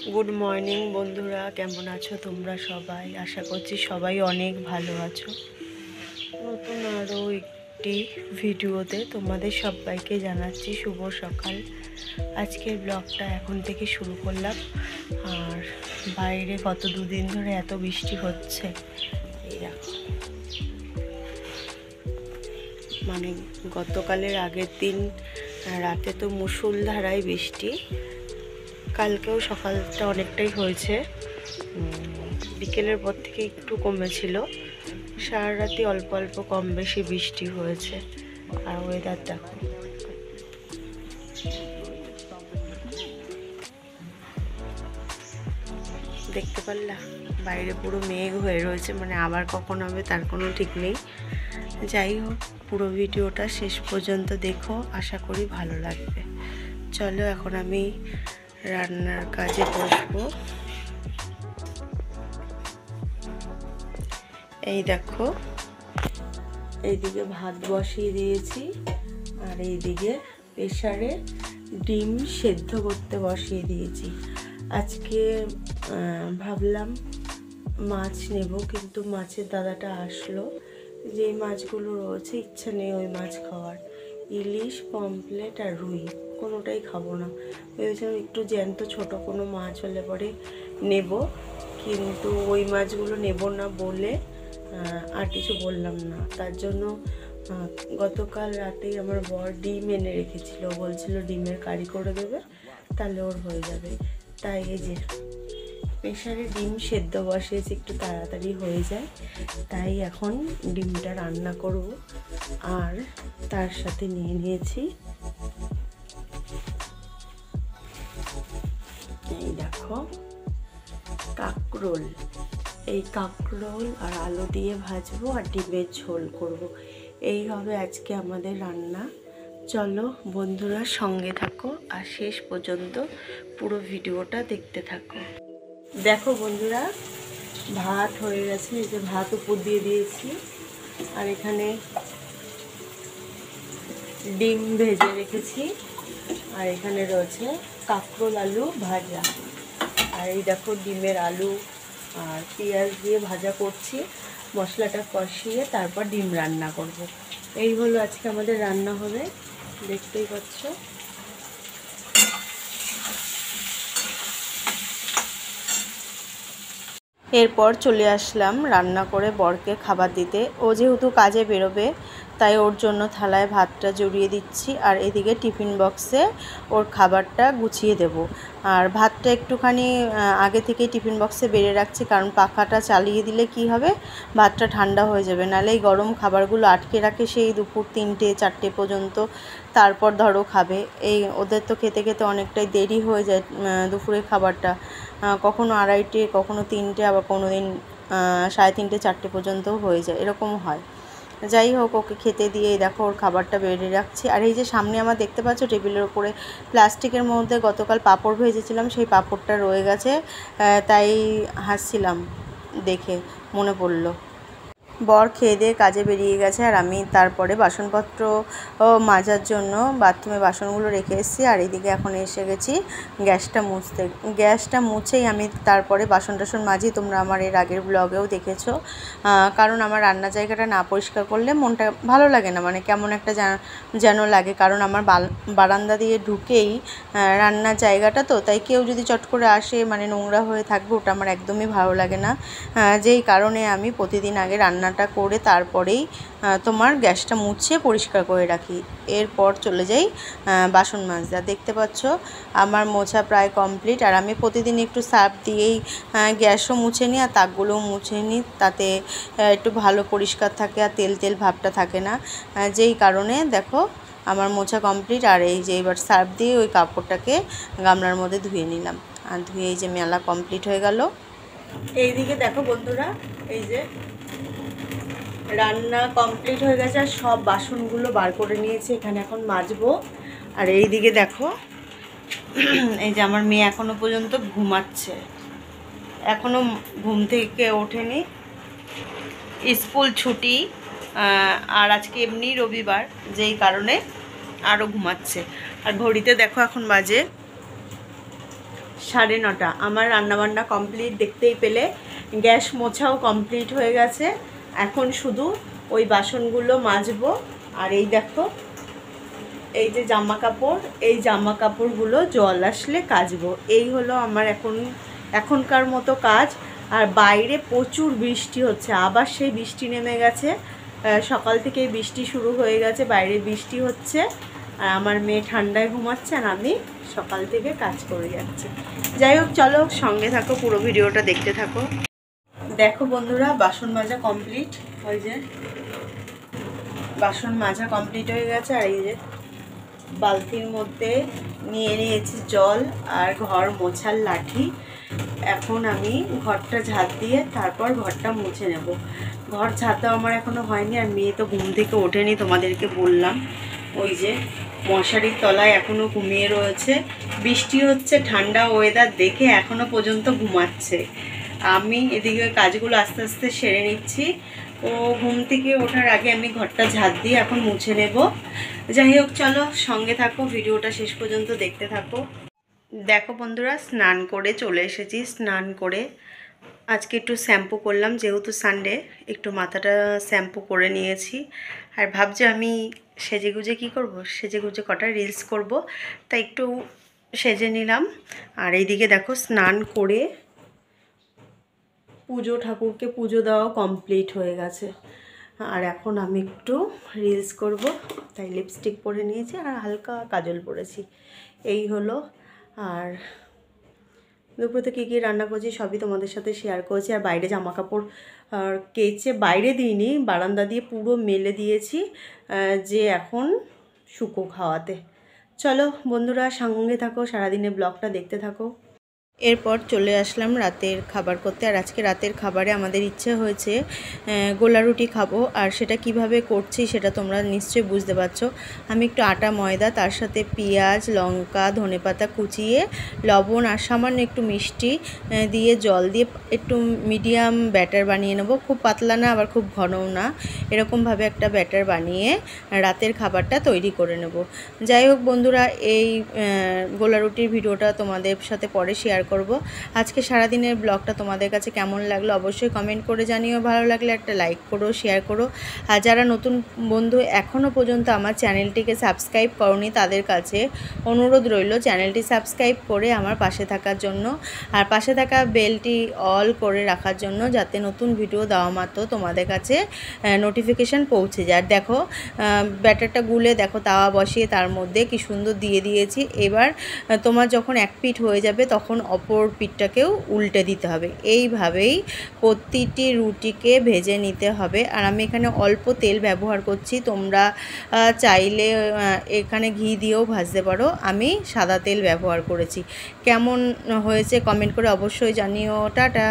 Good morning বন্ধুরা, কেমন আছো তোমরা সবাই? আশা করছি সবাই অনেক ভালো আছো। নতুন আরও একটি ভিডিওতে তোমাদের সবাইকে জানাচ্ছি শুভ সকাল। আজকের ব্লগটা এখন থেকে শুরু করলাম। আর বাইরে গত দুদিন ধরে এত বৃষ্টি হচ্ছে, এই দেখো, মানে গতকালের আগের দিন রাতে তো মুষলধারায় বৃষ্টি, কালকেও সকালটা অনেকটাই হয়েছে, বিকেলের পর থেকে একটু কমেছিল, সারা রাতি অল্প অল্প কম বেশি বৃষ্টি হয়েছে। আর ওয়েদার দেখো, দেখতে পারলা বাইরে পুরো মেঘ হয়ে রয়েছে, মানে আবার কখন হবে তার কোনো ঠিক নেই। যাই হোক, পুরো ভিডিওটা শেষ পর্যন্ত দেখো, আশা করি ভালো লাগবে। চলো এখন আমি রান্নার কাজে বসবো। এই দেখো, এইদিকে ভাত বসিয়ে দিয়েছি আর এইদিকে প্রেসারে ডিম সেদ্ধ করতে বসিয়ে দিয়েছি। আজকে ভাবলাম মাছ নেব, কিন্তু মাছের দাদাটা আসলো, যে মাছগুলো রয়েছে ইচ্ছা নেই ওই মাছ খাওয়ার। ইলিশ, পমফ্লেট আর রুই কোনোটাই খাবো না। ভেবেছিলাম একটু জ্যান্ত ছোট কোনো মাছ হলে পরে নেব, কিন্তু ওই মাছগুলো নেব না বলে আর কিছু বললাম না। তার জন্য গতকাল রাতেই আমার বর ডিম এনে রেখেছিল, বলছিল ডিমের কারি করে দেবে, তাহলে ওর হয়ে যাবে। তাই এই যে প্রেসারে ডিম সেদ্ধ বসিয়েছি, একটু তাড়াতাড়ি হয়ে যায়, তাই এখন ডিমটা রান্না করব। আর তার সাথে নিয়ে নিয়েছি এই দেখো কাঁকরোল। এই কাঁকরোল আর আলু দিয়ে ভাজবো আর ডিমের ঝোল করব। এই হবে আজকে আমাদের রান্না। চলো বন্ধুরা, সঙ্গে থাকো আর শেষ পর্যন্ত পুরো ভিডিওটা দেখতে থাকো। দেখো বন্ধুরা, ভাত হয়ে গেছে, এই যে ভাত উপর দিয়ে দিয়েছি, আর এখানে ডিম ভেজে রেখেছি, আর এখানে রয়েছে কাঁকরোল আলু ভাজা। আর এই দেখো ডিমের আলু আর পেঁয়াজ দিয়ে ভাজা করছি, মশলাটা কষিয়ে তারপর ডিম রান্না করব। এই হলো আজকে আমাদের রান্না হবে, দেখতেই পাচ্ছ। এরপর চলে আসলাম রান্না করে বরকে খাবার দিতে। ও যেহেতু কাজে বেরোবে, তাই ওর জন্য থালায় ভাতটা জড়িয়ে দিচ্ছি, আর এদিকে টিফিন বক্সে ওর খাবারটা গুছিয়ে দেব। আর ভাতটা একটুখানি আগে থেকে টিফিন বক্সে বেড়ে রাখছি, কারণ পাখাটা চালিয়ে দিলে কি হবে, ভাতটা ঠান্ডা হয়ে যাবে, নাহলে এই গরম খাবারগুলো আটকে রাখে সেই দুপুর 3টে 4টে পর্যন্ত, তারপর ধরো খাবে। এই ওদের তো খেতে খেতে অনেকটাই দেরি হয়ে যায়, দুপুরের খাবারটা কখনো 2:30, কখনো 3টে, আবার কোনো দিন 3:30 4টে পর্যন্তও হয়ে যায়, এরকম হয়। যাই হোক, ওকে খেতে দিয়ে দেখো ওর খাবারটা বেড়ে রাখছি। আর এই যে সামনে আমার দেখতে পাচ্ছ টেবিলের উপরে প্লাস্টিকের মধ্যে গতকাল পাঁপড় ভেজেছিলাম, সেই পাঁপড়টা রয়ে গেছে, তাই হাসছিলাম দেখে, মনে পড়লো। বর খেয়ে দিয়ে কাজে বেরিয়ে গেছে, আর আমি তারপরে বাসনপত্র মাজার জন্য বাথরুমে বাসনগুলো রেখে এসেছি। আর এদিকে এখন এসে গেছি গ্যাসটা মুছতে। গ্যাসটা মুছেই আমি তারপরে বাসন টাসন মাজি। তোমরা আমার এর আগের ব্লগেও দেখেছো, কারণ আমার রান্না জায়গাটা না পরিষ্কার করলে মনটা ভালো লাগে না, মানে কেমন একটা যেন লাগে, কারণ আমার বারান্দা দিয়ে ঢুকেই রান্নার জায়গাটা, তো তাই কেউ যদি চট করে আসে মানে নোংরা হয়ে থাকবে, ওটা আমার একদমই ভালো লাগে না। যেই কারণে আমি প্রতিদিন আগে রান্নাটা করে তারপরেই তোমার গ্যাসটা মুছে পরিষ্কার করে রাখি, এরপর চলে যাই বাসন মাজতে। দেখতে পাচ্ছ আমার মোছা প্রায় কমপ্লিট, আর আমি প্রতিদিন একটু সার্ফ দিয়েই গ্যাসও মুছে নিই আর তাকগুলোও মুছে নিই, তাতে একটু ভালো পরিষ্কার থাকে আর তেল তেল ভাবটা থাকে না, যেই কারণে দেখো আমার মোছা কমপ্লিট। আর এই যে এবার সার্ফ দিয়ে ওই কাপড়টাকে গামলার মধ্যে ধুয়ে নিলাম, আর ধুয়ে এই যে মেলা কমপ্লিট হয়ে গেল। এইদিকে দেখো বন্ধুরা, এই যে রান্না কমপ্লিট হয়ে গেছে, আর সব বাসনগুলো বার করে নিয়েছি, এখানে এখন মাজবো। আর এইদিকে দেখো, এই যে আমার মেয়ে এখনো পর্যন্ত ঘুমাচ্ছে, এখনো ঘুম থেকে ওঠেনি, স্কুল ছুটি, আর আজকে এমনি রবিবার, যেই কারণে আরও ঘুমাচ্ছে। আর ঘড়িতে দেখো এখন বাজে 9:30। আমার রান্নাবান্না কমপ্লিট, দেখতেই পেলে গ্যাস মোছাও কমপ্লিট হয়ে গেছে। এখন শুধু ওই বাসনগুলো মাজবো। আর এই দেখো, এই যে জামা কাপড়, এই জামা কাপড়গুলো জল আসলে কাচবো। এই হলো আমার এখনকার মতো কাজ। আর বাইরে প্রচুর বৃষ্টি হচ্ছে, আবার সেই বৃষ্টি নেমে গেছে। সকাল থেকেই বৃষ্টি শুরু হয়ে গেছে, বাইরে বৃষ্টি হচ্ছে। আর আমার মেয়ে ঠান্ডায় ঘুমাচ্ছে, আর আমি সকাল থেকে কাজ করে যাচ্ছি। যাই হোক, চলো সঙ্গে থাকো, পুরো ভিডিওটা দেখতে থাকো। দেখো বন্ধুরা, বাসন মাজা কমপ্লিট। ওই যে বাসন মাজা কমপ্লিট হয়ে গেছে। আর এই যে বালতির মধ্যে নিয়ে নিয়েছি জল আর ঘর মোছার লাঠি। এখন আমি ঘরটা ঝাঁট দিয়ে তারপর ঘরটা মুছে নেব। ঘর ঝাঁট দেওয়া আমার এখনও হয়নি। আর মেয়ে তো ঘুম থেকে ওঠেনি, তোমাদেরকে বললাম। ওই যে মশারির তলায় এখনও ঘুমিয়ে রয়েছে। বৃষ্টি হচ্ছে, ঠান্ডা ওয়েদার দেখে এখনও পর্যন্ত ঘুমাচ্ছে। আমি এদিকে কাজগুলো আস্তে আস্তে সেরে নিচ্ছি। ও ঘুম থেকে ওঠার আগে আমি ঘরটা ঝাঁট দিয়ে এখন মুছে নেব। যাই হোক, চলো সঙ্গে থাকো, ভিডিওটা শেষ পর্যন্ত দেখতে থাকো। দেখো বন্ধুরা, স্নান করে চলে এসেছি। স্নান করে আজকে একটু শ্যাম্পু করলাম, যেহেতু সানডে একটু মাথাটা শ্যাম্পু করে নিয়েছি। আর ভাবছি আমি সেজেগুজে কী করব, সেজেগুজে কটা রিলস করব, তাই একটু সেজে নিলাম। আর এইদিকে দেখো, স্নান করে ঠাকুরকে পুজো দেওয়া কমপ্লিট হয়ে গেছে। আর এখন আমি একটু রিলস করব, তাই লিপস্টিক পরে নিয়েছি আর হালকা কাজল পরেছি। এই হলো। আর দুপুরে কী কী রান্না করছি সবই তোমাদের সাথে শেয়ার করেছি। আর বাইরে জামা কাপড় কেচে বাইরে দিইনি, বারান্দা দিয়ে পুরো মেলে দিয়েছি, যে এখন শুকো খাওয়াতে। চলো বন্ধুরা, সঙ্গে থাকো, সারাদিনের ব্লগটা দেখতে থাকো। এরপর চলে আসলাম রাতের খাবার করতে। আর আজকে রাতের খাবারে আমাদের ইচ্ছে হয়েছে গোলা রুটি খাবো। আর সেটা কিভাবে করছি সেটা তোমরা নিশ্চয়ই বুঝতে পারছো। আমি একটু আটা ময়দা, তার সাথে পেঁয়াজ, লঙ্কা, ধনেপাতা কুচিয়ে, লবণ আর সামান্য একটু মিষ্টি দিয়ে জল দিয়ে একটু মিডিয়াম ব্যাটার বানিয়ে নেব। খুব পাতলা না, আবার খুব ঘনও না, এরকমভাবে একটা ব্যাটার বানিয়ে রাতের খাবারটা তৈরি করে নেব। যাই হোক বন্ধুরা, এই গোলা রুটির ভিডিওটা তোমাদের সাথে পরে শেয়ার করব। আজকে সারাদিনের ব্লগটা তোমাদের কাছে কেমন লাগলো অবশ্যই কমেন্ট করে জানিও। ভালো লাগলে একটা লাইক করো, শেয়ার করো। আর যারা নতুন বন্ধু এখনও পর্যন্ত আমার চ্যানেলটিকে সাবস্ক্রাইব করনি, তাদের কাছে অনুরোধ রইল চ্যানেলটি সাবস্ক্রাইব করে আমার পাশে থাকার জন্য। আর পাশে থাকা বেলটি অল করে রাখার জন্য, যাতে নতুন ভিডিও দেওয়া মাত্র তোমাদের কাছে নোটিফিকেশান পৌঁছে যায়। দেখো ব্যাটারটা গুলে দেখো তাওয়া বসিয়ে তার মধ্যে কি সুন্দর দিয়ে দিয়েছি। এবার তোমার যখন এক পিঠ হয়ে যাবে তখন অপর পিঠটাকেও উল্টে দিতে হবে। এইভাবেই প্রতিটি রুটিকে ভেজে নিতে হবে। আর আমি এখানে অল্প তেল ব্যবহার করছি, তোমরা চাইলে এখানে ঘি দিয়েও ভাজতে পারো। আমি সাদা তেল ব্যবহার করেছি। কেমন হয়েছে কমেন্ট করে অবশ্যই জানিও। টাটা।